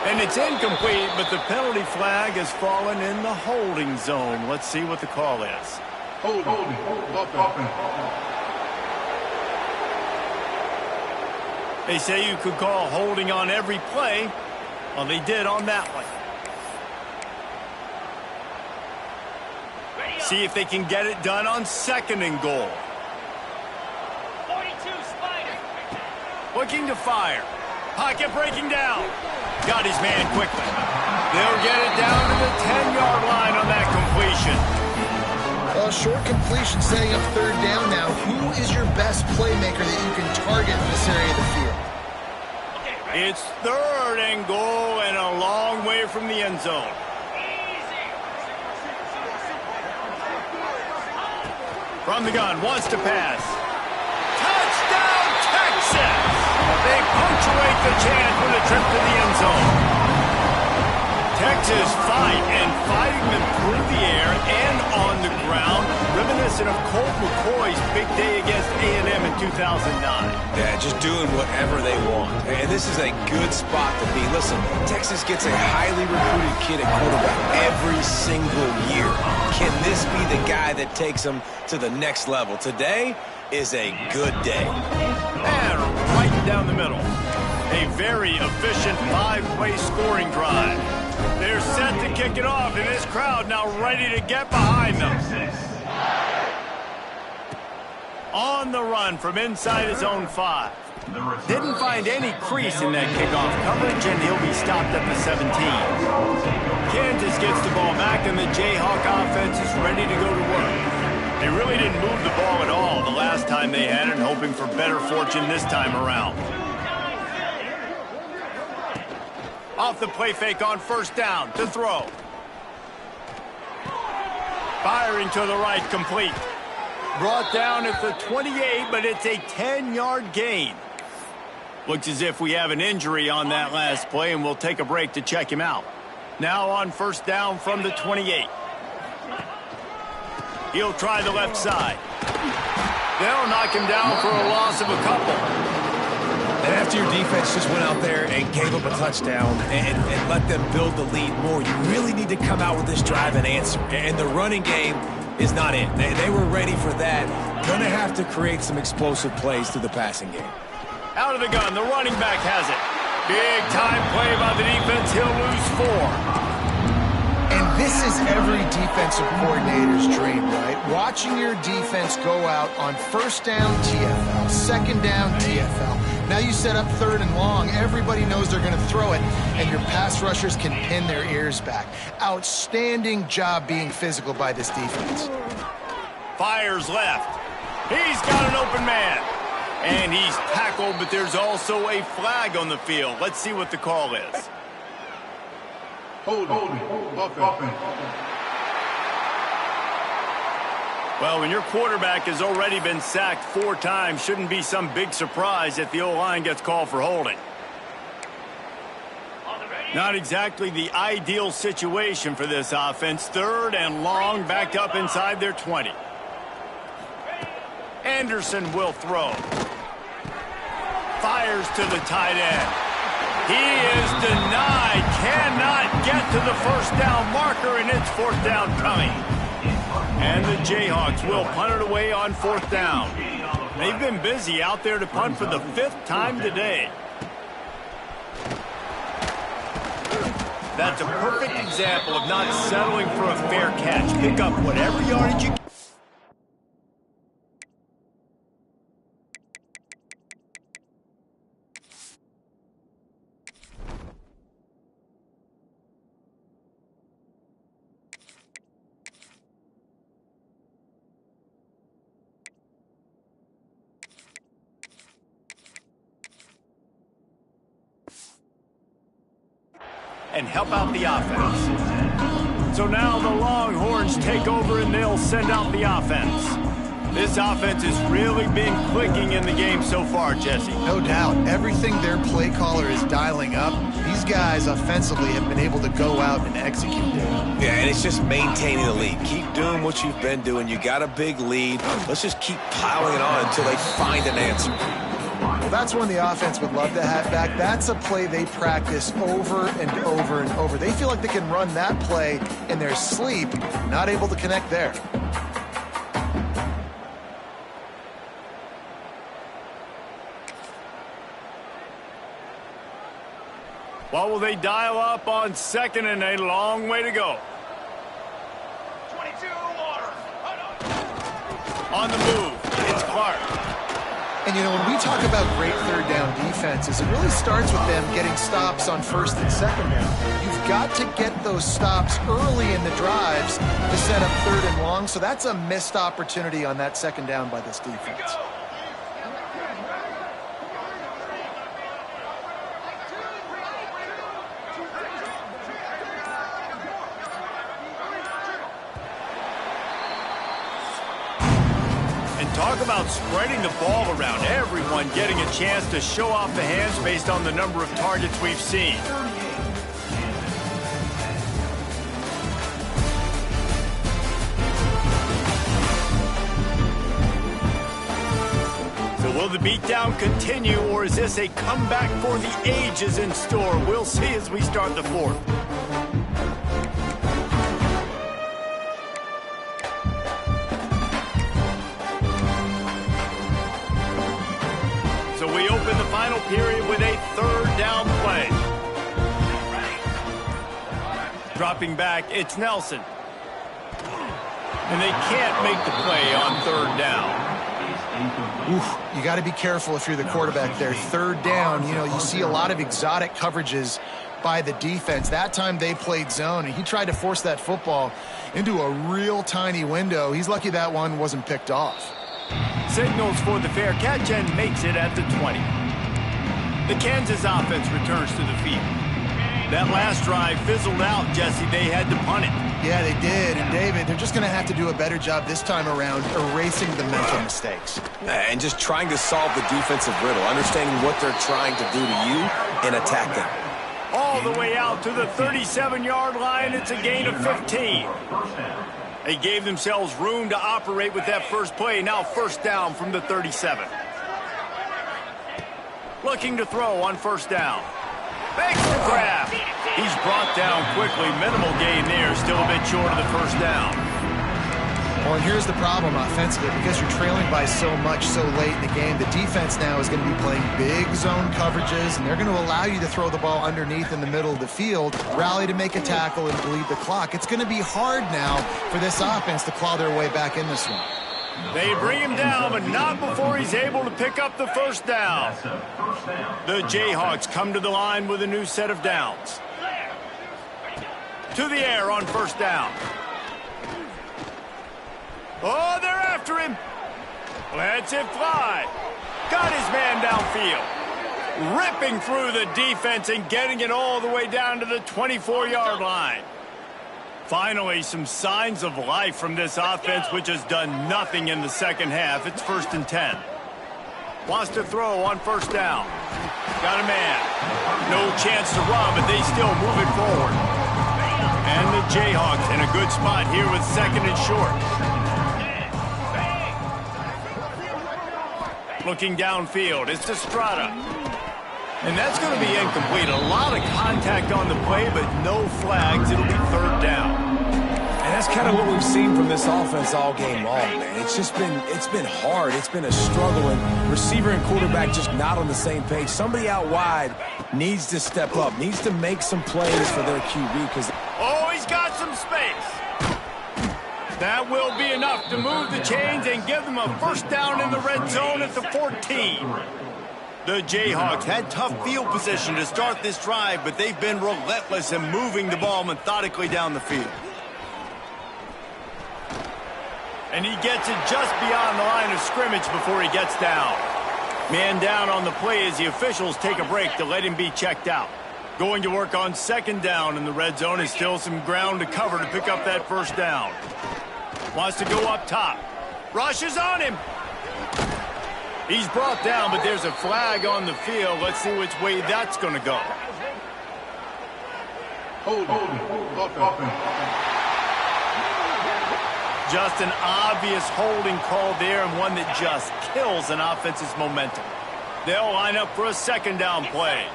And it's incomplete, but the penalty flag has fallen in the holding zone. Let's see what the call is. Holding. They say you could call holding on every play. Well, they did on that one. See if they can get it done on 2nd and goal. 42 Spider. Looking to fire. Pocket breaking down. Got his man quickly. They'll get it down to the 10-yard line on that completion. Short completion setting up 3rd down now. Who is your best playmaker that you can target in this area of the field? It's 3rd and goal and a long way from the end zone. From the gun, wants to pass. Touchdown, Texas! They punctuate the chant with a trip to the end zone. Texas fighting them through the air and on the ground, reminiscent of Colt McCoy's big day against A&M in 2009. Yeah, just doing whatever they want. And this is a good spot to be. Listen, Texas gets a highly recruited kid at quarterback every single year. Can this be the guy that takes them to the next level? Today is a good day. And right down the middle. A very efficient 5-play scoring drive. They're set to kick it off, and this crowd now ready to get behind them. On the run from inside his own 5. Didn't find any crease in that kickoff coverage, and he'll be stopped at the 17. Kansas gets the ball back, and the Jayhawk offense is ready to go to work. They really didn't move the ball at all the last time they had it, hoping for better fortune this time around. Off the play fake on 1st down to throw. Firing to the right, complete. Brought down at the 28, but it's a 10-yard gain. Looks as if we have an injury on that last play, and we'll take a break to check him out. Now on 1st down from the 28. He'll try the left side. They'll knock him down for a loss of a couple. And after your defense just went out there and gave up a touchdown and let them build the lead more, you really need to come out with this drive and answer. And the running game is not in. They were ready for that. Going to have to create some explosive plays through the passing game. Out of the gun, the running back has it. Big time play by the defense. He'll lose 4. And this is every defensive coordinator's dream, right? Watching your defense go out on 1st down, TFL, 2nd down, TFL. Now you set up 3rd and long. Everybody knows they're going to throw it, and your pass rushers can pin their ears back. Outstanding job being physical by this defense. Fires left. He's got an open man. And he's tackled, but there's also a flag on the field. Let's see what the call is. Holding. Well, when your quarterback has already been sacked 4 times, shouldn't be some big surprise if the O-line gets called for holding. Not exactly the ideal situation for this offense. 3rd and long, backed up inside their 20. Anderson will throw. Fires to the tight end. He is denied. Cannot get to the 1st down marker, and it's 4th down coming. And the Jayhawks will punt it away on 4th down. They've been busy out there to punt for the 5th time today. That's a perfect example of not settling for a fair catch. Pick up whatever yardage you can. And help out the offense. So now the Longhorns take over and they'll send out the offense. This offense has really been clicking in the game so far, Jesse. No doubt. Everything their play caller is dialing up, these guys offensively have been able to go out and execute it. Yeah, and it's just maintaining the lead. Keep doing what you've been doing. You got a big lead. Let's just keep piling it on until they find an answer. Well, that's one the offense would love to have back. That's a play they practice over and over and over. They feel like they can run that play in their sleep, not able to connect there. What will they dial up on 2nd and a long way to go? 22 water. On the move, it's Clark. And, you know, when we talk about great third down defenses, it really starts with them getting stops on 1st and 2nd down. You've got to get those stops early in the drives to set up 3rd and long, so that's a missed opportunity on that 2nd down by this defense. Talk about spreading the ball around. Everyone getting a chance to show off the hands based on the number of targets we've seen. So will the beatdown continue, or is this a comeback for the ages in store? We'll see as we start the 4th. So we open the final period with a 3rd down play. Dropping back, it's Nelson. And they can't make the play on 3rd down. Oof, you got to be careful if you're the quarterback there. 3rd down, you know, you see a lot of exotic coverages by the defense. That time they played zone, and he tried to force that football into a real tiny window. He's lucky that one wasn't picked off. Signals for the fair catch and makes it at the 20. The Kansas offense returns to the field. That last drive fizzled out, Jesse. They had to punt it. Yeah, they did. And, David, they're just going to have to do a better job this time around erasing the mental mistakes. And just trying to solve the defensive riddle, understanding what they're trying to do to you and attack them. All the way out to the 37-yard line. It's a gain of 15. They gave themselves room to operate with that first play. Now 1st down from the 37. Looking to throw on 1st down. Makes the grab. He's brought down quickly. Minimal gain there. Still a bit short of the 1st down. Well, and here's the problem offensively. Because you're trailing by so much so late in the game, the defense now is going to be playing big zone coverages, and they're going to allow you to throw the ball underneath in the middle of the field, rally to make a tackle, and bleed the clock. It's going to be hard now for this offense to claw their way back in this one. They bring him down, but not before he's able to pick up the 1st down. The Jayhawks come to the line with a new set of downs. To the air on 1st down. Oh, they're after him. Lets it fly. Got his man downfield. Ripping through the defense and getting it all the way down to the 24-yard line. Finally, some signs of life from this offense, which has done nothing in the 2nd half. It's 1st and 10. Wants to throw on 1st down. Got a man. No chance to run, but they still move it forward. And the Jayhawks in a good spot here with 2nd and short. Looking downfield, it's Estrada. And that's going to be incomplete. A lot of contact on the play, but no flags. It'll be 3rd down. And that's kind of what we've seen from this offense all game long, man. It's been hard. It's been a struggle, and receiver and quarterback just not on the same page. Somebody out wide needs to step up, needs to make some plays for their QB. Oh, he's got some space. That will be enough to move the chains and give them a 1st down in the red zone at the 14. The Jayhawks had tough field position to start this drive, but they've been relentless in moving the ball methodically down the field. And he gets it just beyond the line of scrimmage before he gets down. Man down on the play as the officials take a break to let him be checked out. Going to work on 2nd down in the red zone is still some ground to cover to pick up that 1st down. Wants to go up top. Rushes on him. He's brought down, but there's a flag on the field. Let's see which way that's going to go. Just an obvious holding call there, and one that just kills an offense's momentum. They'll line up for a second down play.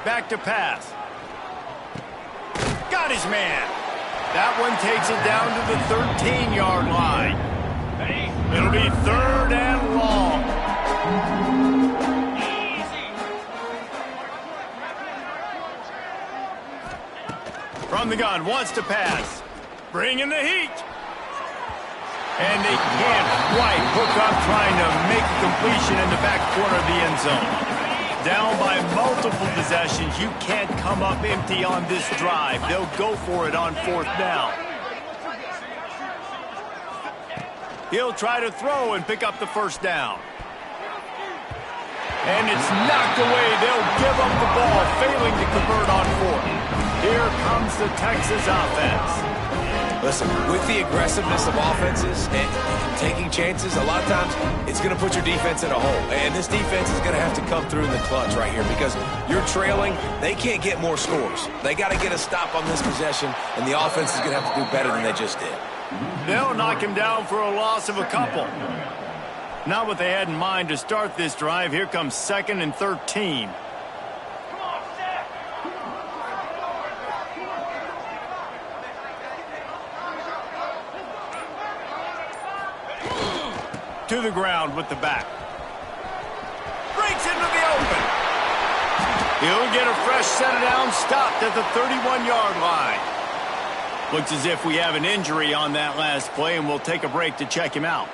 Back to pass. Got his man. That one takes it down to the 13-yard line. It'll be third and long. From the gun, wants to pass. Bringing the heat. And they can't quite hook up, trying to make a completion in the back corner of the end zone. Down by multiple possessions, you can't come up empty on this drive. They'll go for it on fourth down. He'll try to throw and pick up the first down. And it's knocked away. They'll give up the ball, failing to convert on fourth. Here comes the Texas offense. Listen, with the aggressiveness of offenses and taking chances, a lot of times it's going to put your defense in a hole. And this defense is going to have to come through in the clutch right here because you're trailing. They can't get more scores. They got to get a stop on this possession, and the offense is going to have to do better than they just did. They'll knock him down for a loss of a couple. Not what they had in mind to start this drive. Here comes 2nd and 13. To the ground with the back. Breaks into the open. He'll get a fresh set of down, stopped at the 31-yard line. Looks as if we have an injury on that last play, and we'll take a break to check him out.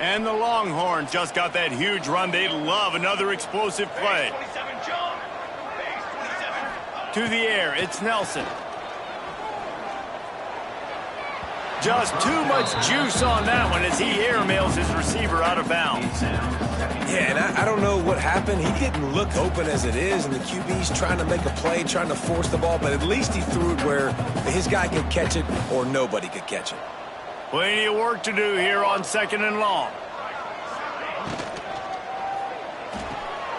And the Longhorns just got that huge run. They love another explosive play. To the air, it's Nelson. Just too much juice on that one as he airmails his receiver out of bounds. Yeah, and I don't know what happened. He didn't look open as it is, and the QB's trying to make a play, trying to force the ball, but at least he threw it where his guy could catch it or nobody could catch it. Plenty of work to do here on 2nd and long.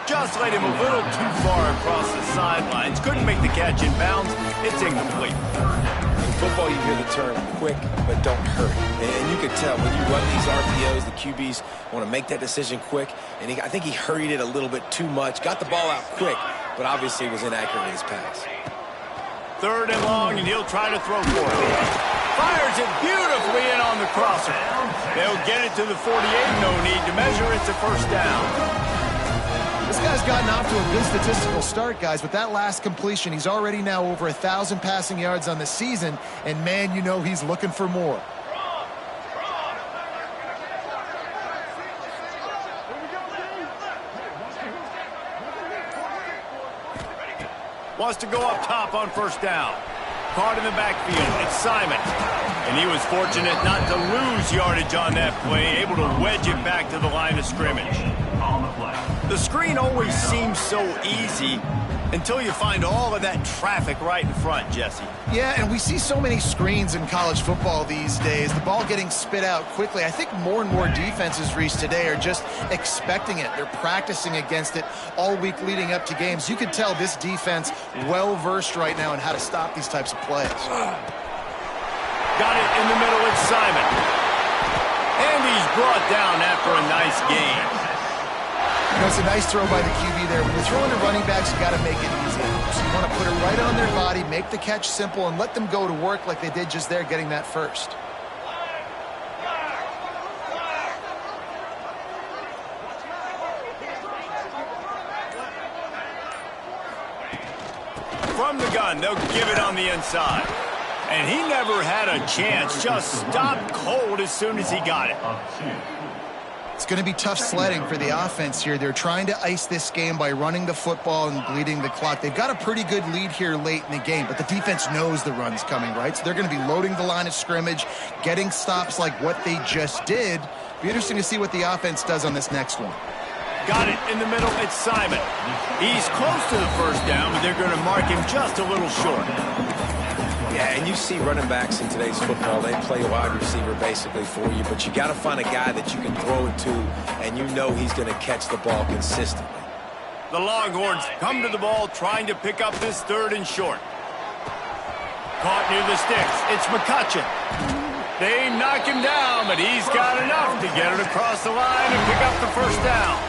Just laid him a little too far across the sidelines. Couldn't make the catch in bounds. It's incomplete. In football, you hear the term quick, but don't hurry. And you can tell when you run these RPOs, the QBs want to make that decision quick. And I think he hurried it a little bit too much. Got the ball out quick, but obviously was inaccurate in his pass. 3rd and long, and he'll try to throw for it. Fires it beautifully in on the crosser. They'll get it to the 48. No need to measure. It's a first down. This guy's gotten off to a good statistical start, guys. With that last completion, he's already now over 1,000 passing yards on the season, and man, you know he's looking for more. Wants to go up top on first down. Caught in the backfield. It's Simon. And he was fortunate not to lose yardage on that play, able to wedge it back to the line of scrimmage. The screen always seems so easy until you find all of that traffic right in front, Jesse. Yeah, and we see so many screens in college football these days. The ball getting spit out quickly. I think more and more defenses, Reese, today are just expecting it. They're practicing against it all week leading up to games. You can tell this defense well-versed right now in how to stop these types of plays. Got it in the middle. It's Simon. And he's brought down after a nice gain. You know, it's a nice throw by the QB there. When you're throwing to running backs, you got to make it easy. So you want to put it right on their body, make the catch simple, and let them go to work like they did just there, getting that first. From the gun, they'll give it on the inside. And he never had a chance, just stopped cold as soon as he got it. It's going to be tough sledding for the offense here. They're trying to ice this game by running the football and bleeding the clock. They've got a pretty good lead here late in the game, but the defense knows the run's coming, right? So they're going to be loading the line of scrimmage, getting stops like what they just did. Be interesting to see what the offense does on this next one. Got it in the middle. It's Simon. He's close to the first down, but they're going to mark him just a little short. Yeah, and you see running backs in today's football, they play a wide receiver basically for you, but you got to find a guy that you can throw it to, and you know he's going to catch the ball consistently. The Longhorns come to the ball trying to pick up this 3rd and short. Caught near the sticks. It's McCutcheon. They knock him down, but he's got enough to get it across the line and pick up the first down.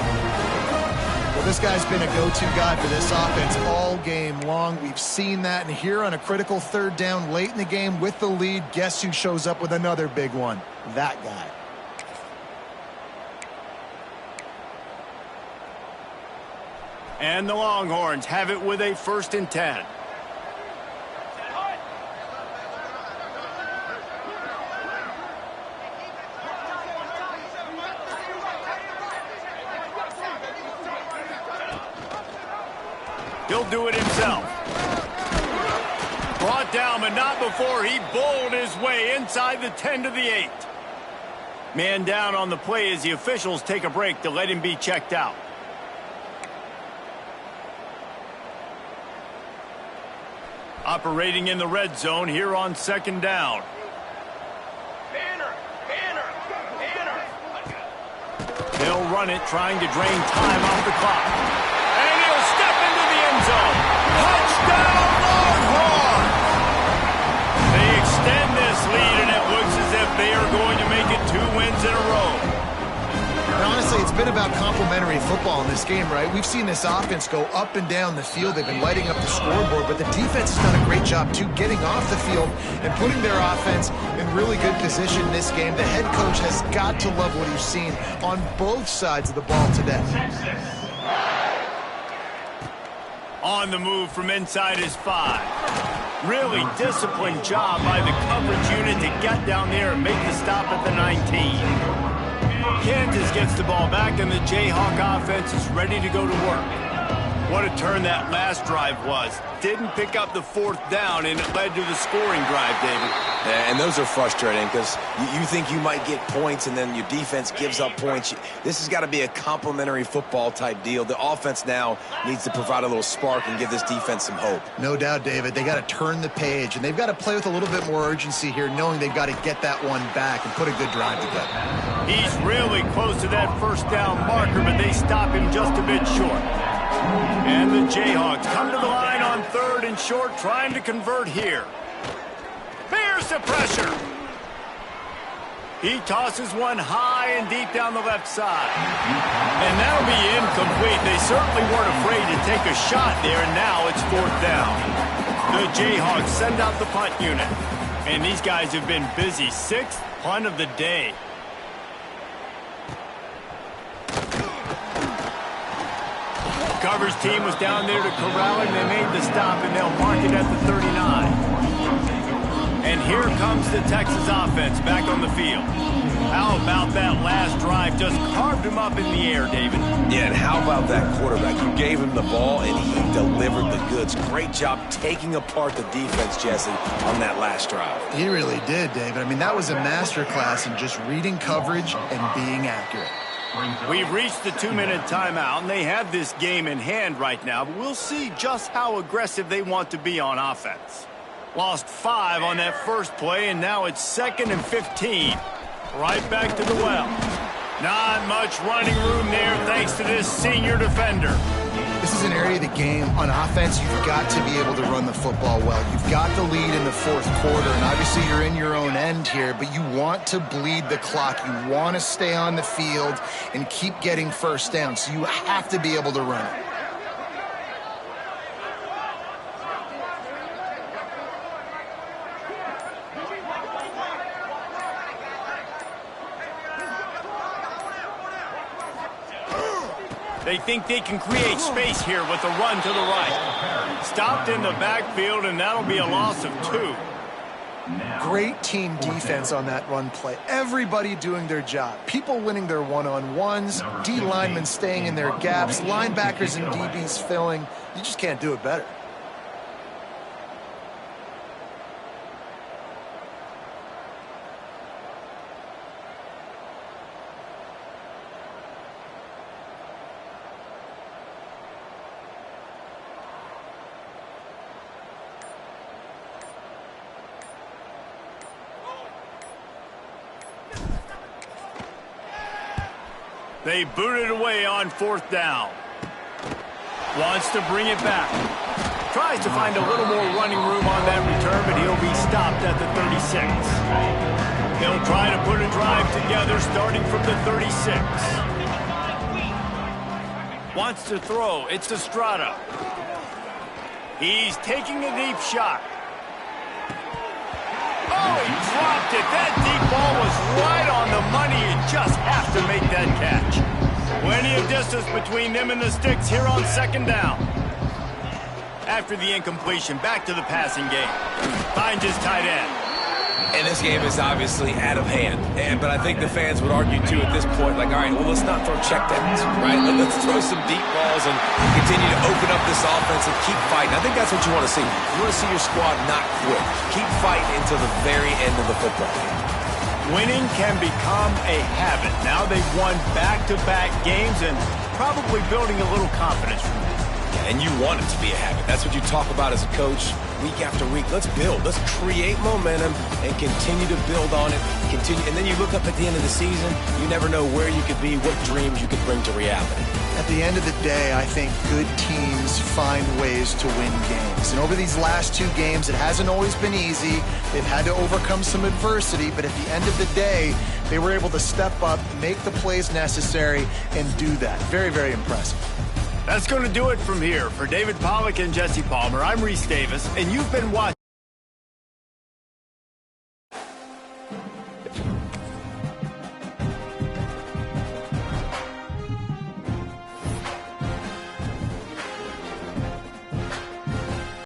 Well, this guy's been a go-to guy for this offense all game long. We've seen that, and here on a critical 3rd down late in the game with the lead, guess who shows up with another big one? That guy. And the Longhorns have it with a 1st and 10. He'll do it himself. Brought down, but not before he bowled his way inside the 10 to the 8. Man down on the play as the officials take a break to let him be checked out. Operating in the red zone here on 2nd down. They'll run it, trying to drain time off the clock. And he'll step into the end zone. Touchdown, Longhorns! They extend this lead, and it looks as if they are going to make it 2 wins in a row. And honestly, it's been about complementary football in this game, right? We've seen this offense go up and down the field. They've been lighting up the scoreboard, but the defense has done a great job, too, getting off the field and putting their offense in really good position in this game. The head coach has got to love what he's seen on both sides of the ball today. On the move from inside his 5. Really disciplined job by the coverage unit to get down there and make the stop at the 19. Kansas gets the ball back, and the Jayhawk offense is ready to go to work. What a turn that last drive was. Didn't pick up the 4th down, and it led to the scoring drive, David. Yeah, and those are frustrating because you think you might get points, and then your defense gives up points. This has got to be a complementary football type deal. The offense now needs to provide a little spark and give this defense some hope. No doubt, David. They got to turn the page, and they've got to play with a little bit more urgency here, knowing they've got to get that one back and put a good drive together. He's really close to that 1st down marker, but they stop him just a bit short. And the Jayhawks come to the line on 3rd and short, trying to convert here. There's the pressure. He tosses one high and deep down the left side. And that'll be incomplete. They certainly weren't afraid to take a shot there, and now it's 4th down. The Jayhawks send out the punt unit. And these guys have been busy. 6th punt of the day. Coverage team was down there to corral him. They made the stop, and they'll mark it at the 39. And here comes the Texas offense back on the field. How about that last drive? Just carved him up in the air, David. Yeah, and how about that quarterback? You gave him the ball, and he delivered the goods. Great job taking apart the defense, Jesse, on that last drive. He really did, David. I mean, that was a masterclass in just reading coverage and being accurate. We've reached the 2-minute timeout, and they have this game in hand right now, but we'll see just how aggressive they want to be on offense. Lost 5 on that first play, and now it's 2nd and 15. Right back to the well. Not much running room there thanks to this senior defender. This is an area of the game. On offense, you've got to be able to run the football well. You've got the lead in the 4th quarter, and obviously you're in your own end here, but you want to bleed the clock. You want to stay on the field and keep getting first down, so you have to be able to run it. They think they can create space here with a run to the right. Stopped in the backfield, and that'll be a loss of 2. Great team defense on that run play. Everybody doing their job. People winning their one-on-ones, D linemen staying in their gaps, linebackers and DBs filling. You just can't do it better. They boot it away on 4th down. Wants to bring it back. Tries to find a little more running room on that return, but he'll be stopped at the 36. They'll try to put a drive together starting from the 36. Wants to throw. It's Estrada. He's taking a deep shot. Oh, he dropped it. That deep ball was right on the money. You just have to make that catch. Plenty of distance between them and the sticks here on 2nd down. After the incompletion, back to the passing game. Finds his tight end. And this game is obviously out of hand. But I think the fans would argue, too, at this point, like, all right, well, let's not throw checkdowns, right? Let's throw some deep balls and continue to open up this offense and keep fighting. I think that's what you want to see. You want to see your squad not quit. Keep fighting until the very end of the football game. Winning can become a habit. Now they've won back-to-back games and probably building a little confidence from it. And you want it to be a habit. That's what you talk about as a coach week after week. Let's build. Let's create momentum and continue to build on it. And then you look up at the end of the season, you never know where you could be, what dreams you could bring to reality. At the end of the day, I think good teams find ways to win games. And over these last 2 games, it hasn't always been easy. They've had to overcome some adversity, but at the end of the day, they were able to step up, make the plays necessary, and do that. Very, very impressive. That's going to do it from here. For David Pollack and Jesse Palmer, I'm Reese Davis, and you've been watching